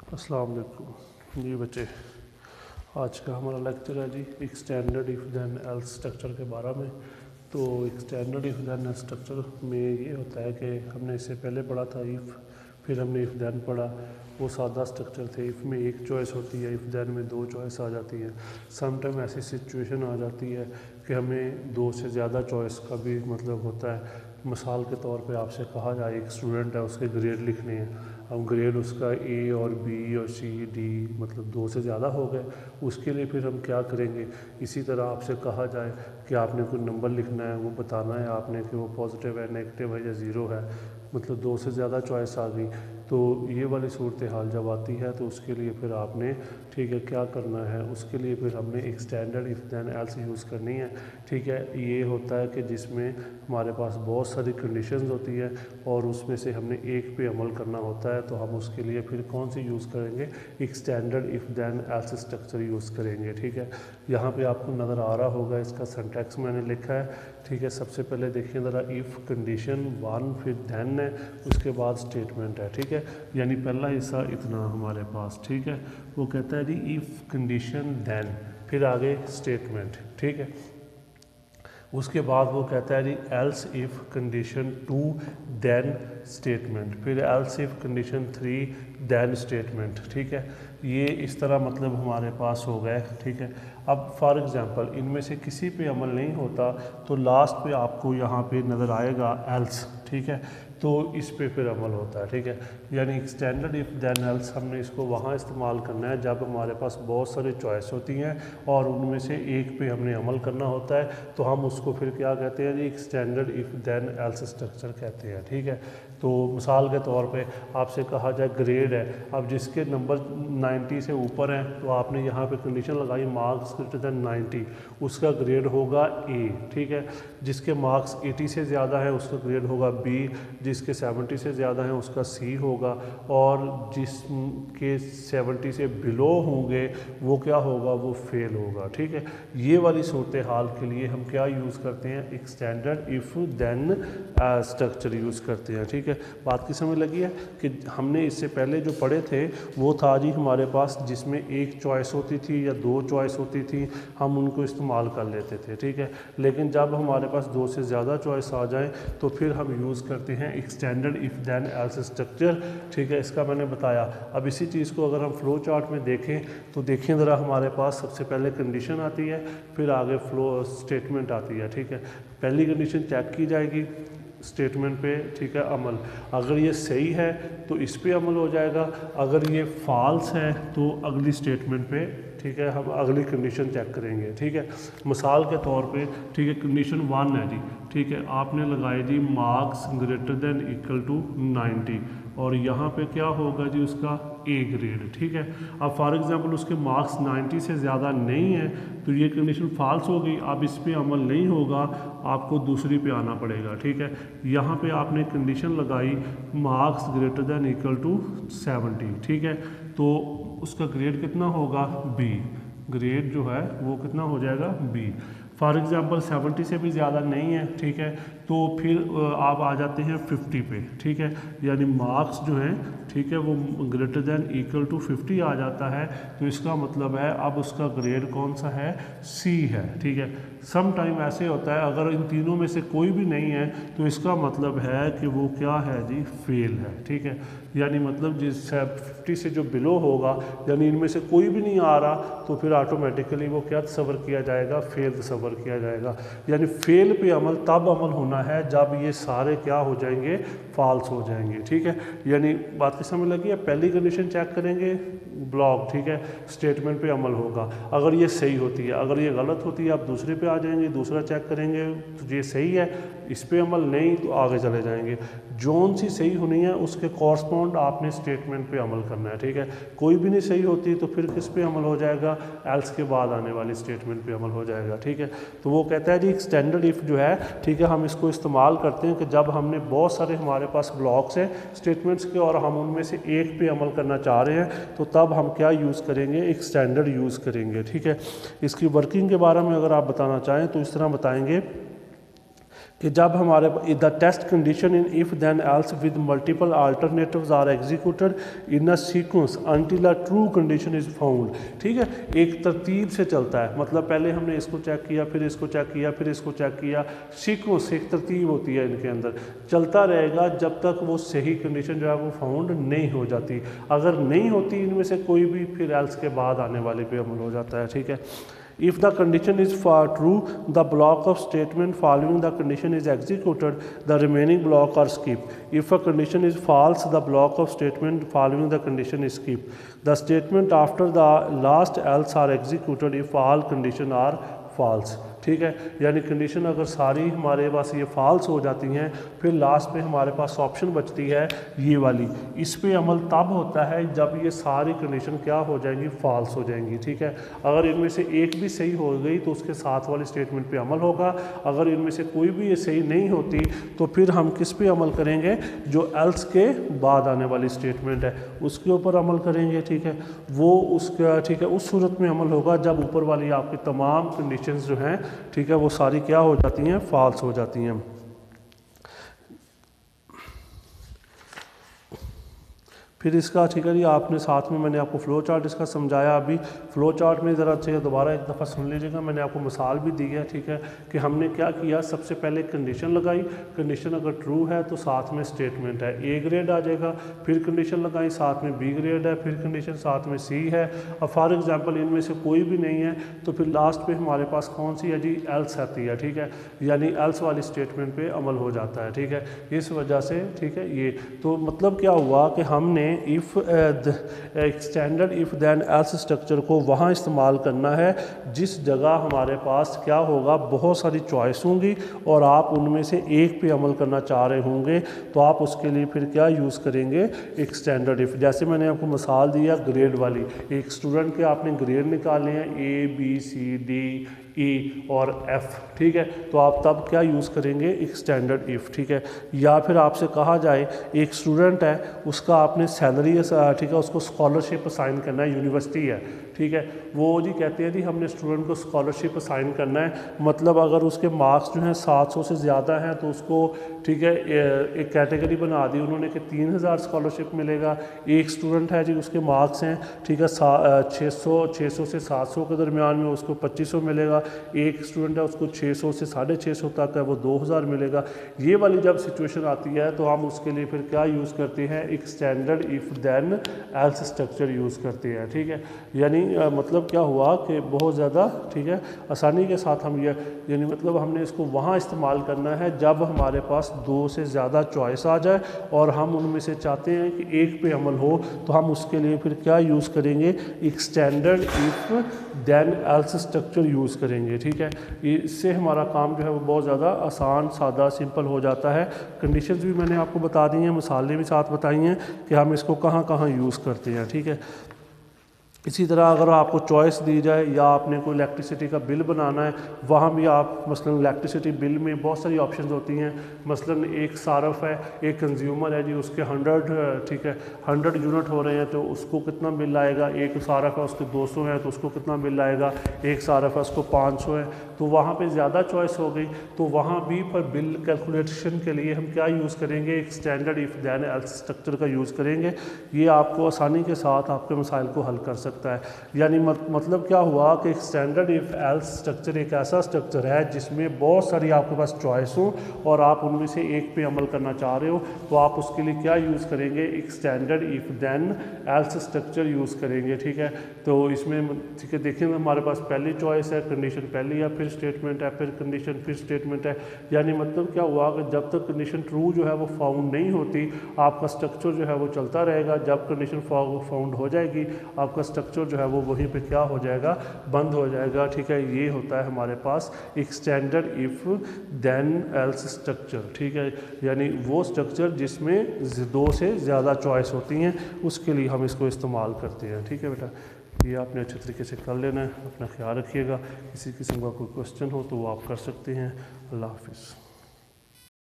अस्सलाम वालेकुम जी बच्चे। आज का हमारा लेक्चर है जी एक standard if then else structure के बारे में। तो एक standard if then else structure में ये होता है कि हमने इससे पहले पढ़ा था इफ़, फिर हमने इफ़ देन पढ़ा। वो सादा स्ट्रक्चर थे। इफ़ में एक चॉइस होती है, इफ़ देन में दो चॉइस आ जाती है। समटाइम ऐसी सिचुएशन आ जाती है कि हमें दो से ज़्यादा चॉइस का भी मतलब होता है। मिसाल के तौर पे आपसे कहा जाए एक स्टूडेंट है, उसके ग्रेड लिखने हैं। अब ग्रेड उसका ए और बी और सी डी मतलब दो से ज़्यादा हो गए, उसके लिए फिर हम क्या करेंगे। इसी तरह आपसे कहा जाए कि आपने कोई नंबर लिखना है, वो बताना है आपने कि वो पॉजिटिव है, नेगेटिव है या ज़ीरो है, मतलब दो से ज़्यादा चॉइस आ गई। तो ये वाली सूरत हाल जब आती है तो उसके लिए फिर आपने ठीक है क्या करना है, उसके लिए फिर हमने एक standard if then else use करनी है। ठीक है, ये होता है कि जिसमें हमारे पास बहुत सारी कंडीशंस होती है और उसमें से हमने एक पे अमल करना होता है। तो हम उसके लिए फिर कौन सी यूज़ करेंगे, एक standard if then else structure use करेंगे। ठीक है, यहाँ पे आपको नज़र आ रहा होगा, इसका सिंटैक्स मैंने लिखा है। ठीक है, सबसे पहले देखिए ज़रा, इफ़ कंडीशन वन फिर देन है, उसके बाद स्टेटमेंट है। ठीक है, यानी पहला हिस्सा इतना हमारे पास। ठीक है, वो कहता है जी इफ़ कंडीशन देन, फिर आगे स्टेटमेंट। ठीक है, उसके बाद वो कहता है जी else if condition two then statement, फिर else if condition three then statement. ठीक है, ये इस तरह मतलब हमारे पास हो गए। ठीक है, अब फॉर एग्जांपल इनमें से किसी पे अमल नहीं होता तो लास्ट पे आपको यहाँ पे नज़र आएगा एल्स। ठीक है, तो इस पे फिर अमल होता है। ठीक है, यानी स्टैंडर्ड इफ़ देन एल्स हमने इसको वहाँ इस्तेमाल करना है जब हमारे पास बहुत सारी चॉइस होती हैं और उनमें से एक पे हमने अमल करना होता है। तो हम उसको फिर क्या कहते हैं जी, एक standard if then else structure कहते हैं। ठीक है, तो मिसाल के तौर पे आपसे कहा जाए ग्रेड है, अब जिसके नंबर 90 से ऊपर हैं तो आपने यहाँ पे कंडीशन लगाई मार्क्स ग्रेटर देन 90, उसका ग्रेड होगा ए। ठीक है, जिसके मार्क्स 80 से ज़्यादा है उसका ग्रेड होगा बी, जिसके 70 से ज़्यादा है उसका सी होगा, और जिसके 70 से बिलो होंगे वो क्या होगा, वो फेल होगा। ठीक है, ये वाली सूरत हाल के लिए हम क्या यूज़ करते हैं, एक standard if then structure use करते हैं। ठीक है, बात की समझ लगी है कि हमने इससे पहले जो पढ़े थे वो था जी हमारे पास जिसमें एक चॉइस होती थी या दो चॉइस होती थी, हम उनको इस्तेमाल कर लेते थे। ठीक है, लेकिन जब हमारे पास दो से ज़्यादा चॉइस आ जाए तो फिर हम यूज़ करते हैं एक standard if then else structure. ठीक है, इसका मैंने बताया। अब इसी चीज़ को अगर हम फ्लो चार्ट में देखें तो देखें ज़रा, हमारे पास सबसे पहले कंडीशन आती है, फिर आगे फ्लो स्टेटमेंट आती है। ठीक है, पहली कंडीशन चेक की जाएगी स्टेटमेंट पे। ठीक है, अमल अगर ये सही है तो इस पे अमल हो जाएगा, अगर ये फॉल्स है तो अगली स्टेटमेंट पे ठीक है हम अगली कंडीशन चेक करेंगे। ठीक है, मिसाल के तौर पे ठीक है कंडीशन वन है जी। ठीक है, आपने लगाए जी marks greater than equal to 90 और यहाँ पे क्या होगा जी उसका ए ग्रेड। ठीक है, अब फॉर एग्जांपल उसके मार्क्स 90 से ज़्यादा नहीं है तो ये कंडीशन फॉल्स हो गई, अब इस पे अमल नहीं होगा, आपको दूसरी पे आना पड़ेगा। ठीक है, यहाँ पे आपने कंडीशन लगाई marks greater than equal to 70। ठीक है, तो उसका ग्रेड कितना होगा, बी। ग्रेड जो है वो कितना हो जाएगा, बी। फॉर एग्जांपल 70 से भी ज़्यादा नहीं है। ठीक है, तो फिर आप आ जाते हैं 50 पे। ठीक है, यानी मार्क्स जो हैं ठीक है वो ग्रेटर देन इक्वल टू 50 आ जाता है, तो इसका मतलब है अब उसका ग्रेड कौन सा है, सी है। ठीक है, सम टाइम ऐसे होता है अगर इन तीनों में से कोई भी नहीं है तो इसका मतलब है कि वो क्या है जी, फेल है। ठीक है, यानी मतलब जिस 50 से जो बिलो होगा यानी इनमें से कोई भी नहीं आ रहा तो फिर ऑटोमेटिकली वो क्या तस्वर किया जाएगा, फेल तस्वर किया जाएगा। यानी फेल पे अमल तब अमल होना है जब ये सारे क्या हो जाएंगे, फॉल्स हो जाएंगे। ठीक है, यानी बात की समझ लगी है। पहली कंडीशन चेक करेंगे ब्लॉक। ठीक है, स्टेटमेंट पे अमल होगा, अगर ये सही होती है, अगर ये गलत होती है आप दूसरे पे आ जाएंगे, दूसरा चेक करेंगे तो ये सही है, इस पे अमल नहीं तो आगे चले जाएंगे। जोन सी सही होनी है उसके कॉरस्पॉन्ड आपने स्टेटमेंट पे अमल करना है। ठीक है, कोई भी नहीं सही होती तो फिर किस पे अमल हो जाएगा, एल्स के बाद आने वाली स्टेटमेंट पे अमल हो जाएगा। ठीक है, तो वो कहता है जी स्टैंडर्ड इफ़ जो है ठीक है हम इसको इस्तेमाल करते हैं कि जब हमने बहुत सारे हमारे पास ब्लॉक्स हैं स्टेटमेंट्स के और हम उनमें से एक पे अमल करना चाह रहे हैं तो तब हम क्या यूज़ करेंगे, एक स्टैंडर्ड यूज़ करेंगे। ठीक है, इसकी वर्किंग के बारे में अगर आप बताना चाहें तो इस तरह बताएंगे कि जब हमारे the test condition in if then else with multiple alternatives are executed in a sequence until a true condition is found. ठीक है, एक तरतीब से चलता है, मतलब पहले हमने इसको चेक किया, फिर इसको चेक किया, फिर इसको चेक किया, सीक्वेंस एक तरतीब होती है इनके अंदर, चलता रहेगा जब तक वो सही कंडीशन जो है वो फाउंड नहीं हो जाती। अगर नहीं होती इनमें से कोई भी, फिर एल्स के बाद आने वाले पे अमल हो जाता है। ठीक है, if the condition is true, the block of statement following the condition is executed, the remaining block are skipped. If a condition is false, the block of statement following the condition is skipped. The statement after the last else are executed if all conditions are false. ठीक है, यानी condition अगर सारी हमारे पास ये false हो जाती हैं, फिर लास्ट में हमारे पास ऑप्शन बचती है ये वाली, इस पे अमल तब होता है जब ये सारी कंडीशन क्या हो जाएंगी, फॉल्स हो जाएंगी। ठीक है, अगर इनमें से एक भी सही हो गई तो उसके साथ वाली स्टेटमेंट पे अमल होगा, अगर इनमें से कोई भी ये सही नहीं होती तो फिर हम किस पे अमल करेंगे, जो एल्स के बाद आने वाली स्टेटमेंट है उसके ऊपर अमल करेंगे। ठीक है, वो उसका ठीक है उस सूरत में अमल होगा जब ऊपर वाली आपकी तमाम कंडीशंस जो हैं, ठीक है, वो सारी क्या हो जाती हैं, फॉल्स हो जाती हैं। फिर इसका ठीक है जी, आपने साथ में मैंने आपको फ़्लो चार्ट इसका समझाया। अभी फ़्लो चार्ट में ज़रा अच्छे दोबारा एक दफ़ा सुन लीजिएगा, मैंने आपको मिसाल भी दी है। ठीक है, कि हमने क्या किया, सबसे पहले कंडीशन लगाई, कंडीशन अगर ट्रू है तो साथ में स्टेटमेंट है, ए ग्रेड आ जाएगा, फिर कंडीशन लगाई, साथ में बी ग्रेड है, फिर कंडीशन साथ में सी है। अब फॉर एग्जांपल इनमें से कोई भी नहीं है तो फिर लास्ट पे हमारे पास कौन सी है जी, एल्स आती है। ठीक है, यानी एल्स वाली स्टेटमेंट पे अमल हो जाता है। ठीक है, इस वजह से ठीक है ये तो मतलब क्या हुआ कि हमने if extended if then else structure को वहाँ इस्तेमाल करना है जिस जगह हमारे पास क्या होगा, बहुत सारी चॉइस होंगी और आप उनमें से एक पे अमल करना चाह रहे होंगे, तो आप उसके लिए फिर क्या यूज़ करेंगे, एक्सटेंडेड इफ़। जैसे मैंने आपको मिसाल दिया ग्रेड वाली, एक स्टूडेंट के आपने ग्रेड निकालने हैं A B C D E और एफ़। ठीक है, तो आप तब क्या यूज़ करेंगे, एक्सटेंडेड इफ़। ठीक है, या फिर आपसे कहा जाए एक स्टूडेंट है, उसका आपने सैलरी ठीक है उसको स्कॉलरशिप असाइन करना है, यूनिवर्सिटी है। ठीक है, वो जी कहते हैं जी हमने स्टूडेंट को स्कॉलरशिप असाइन करना है, मतलब अगर उसके मार्क्स जो हैं 700 से ज़्यादा हैं तो उसको ठीक है एक कैटेगरी बना दी उन्होंने कि 3000 स्कॉलरशिप मिलेगा। एक स्टूडेंट है जी उसके मार्क्स हैं ठीक है 600 से 700 के दरमियान में, उसको 2500 मिलेगा। एक स्टूडेंट है उसको 600 से 650 तक है, वो 2000 मिलेगा। ये वाली जब सिचुएशन आती है तो हम उसके लिए फिर क्या यूज़ करते हैं, extended if then else structure use करते हैं। ठीक है, यानी मतलब क्या हुआ कि बहुत ज़्यादा ठीक है आसानी के साथ हम ये यानी मतलब हमने इसको वहाँ इस्तेमाल करना है जब हमारे पास दो से ज़्यादा चॉइस आ जाए और हम उनमें से चाहते हैं कि एक पे अमल हो, तो हम उसके लिए फिर क्या यूज़ करेंगे, extended if then else structure use करेंगे। ठीक है, इससे हमारा काम जो है वो बहुत ज़्यादा आसान, सादा, सिंपल हो जाता है। कंडीशंस भी मैंने आपको बता दी हैं, मिसालें भी साथ बताई हैं कि हम इसको कहाँ कहाँ यूज़ करते हैं। ठीक है, इसी तरह अगर आपको चॉइस दी जाए या आपने कोई इलेक्ट्रिसिटी का बिल बनाना है, वहाँ भी आप मसलन इलेक्ट्रिसिटी बिल में बहुत सारी ऑप्शंस होती हैं। मसलन एक सारफ है, एक कंज्यूमर है जी, उसके 100 ठीक है 100 यूनिट हो रहे हैं तो उसको कितना बिल आएगा। एक सारफ है उसके 200 है तो उसको कितना बिल आएगा। एक सारफ है उसको 500 है, तो वहाँ पे ज़्यादा चॉइस हो गई, तो वहाँ भी पर बिल कैलकुलेशन के लिए हम क्या यूज़ करेंगे, एक standard if then else structure का यूज़ करेंगे। ये आपको आसानी के साथ आपके मसाइल को हल कर सकता है। यानी मतलब क्या हुआ कि स्टैंडर्ड इफ़ एल्स स्ट्रक्चर एक ऐसा स्ट्रक्चर है जिसमें बहुत सारी आपके पास चॉइस हो और आप उनमें से एक पे अमल करना चाह रहे हो, तो आप उसके लिए क्या यूज़ करेंगे, एक standard if then else structure use करेंगे। ठीक है, तो इसमें ठीक है देखें हमारे पास पहली चॉइस है, कंडीशन पहली है, फिर स्टेटमेंट है, फिर कंडीशन, फिर स्टेटमेंट है। यानी मतलब क्या हुआ कि जब तक कंडीशन ट्रू जो है वो फाउंड नहीं होती, आपका स्ट्रक्चर जो है वो चलता रहेगा। जब कंडीशन फाउंड हो जाएगी, आपका स्ट्रक्चर जो है वो वहीं पे क्या हो जाएगा, बंद हो जाएगा। ठीक है, ये होता है हमारे पास एक standard if then else structure. ठीक है, यानी वो स्ट्रक्चर जिसमें दो से ज़्यादा चॉइस होती हैं, उसके लिए हम इसको इस्तेमाल करते हैं। ठीक है बेटा, ये आपने अच्छे तरीके से कर लेना है। अपना ख्याल रखिएगा। किसी किस्म का कोई क्वेश्चन हो तो वो आप कर सकते हैं। अल्लाह हाफिज़।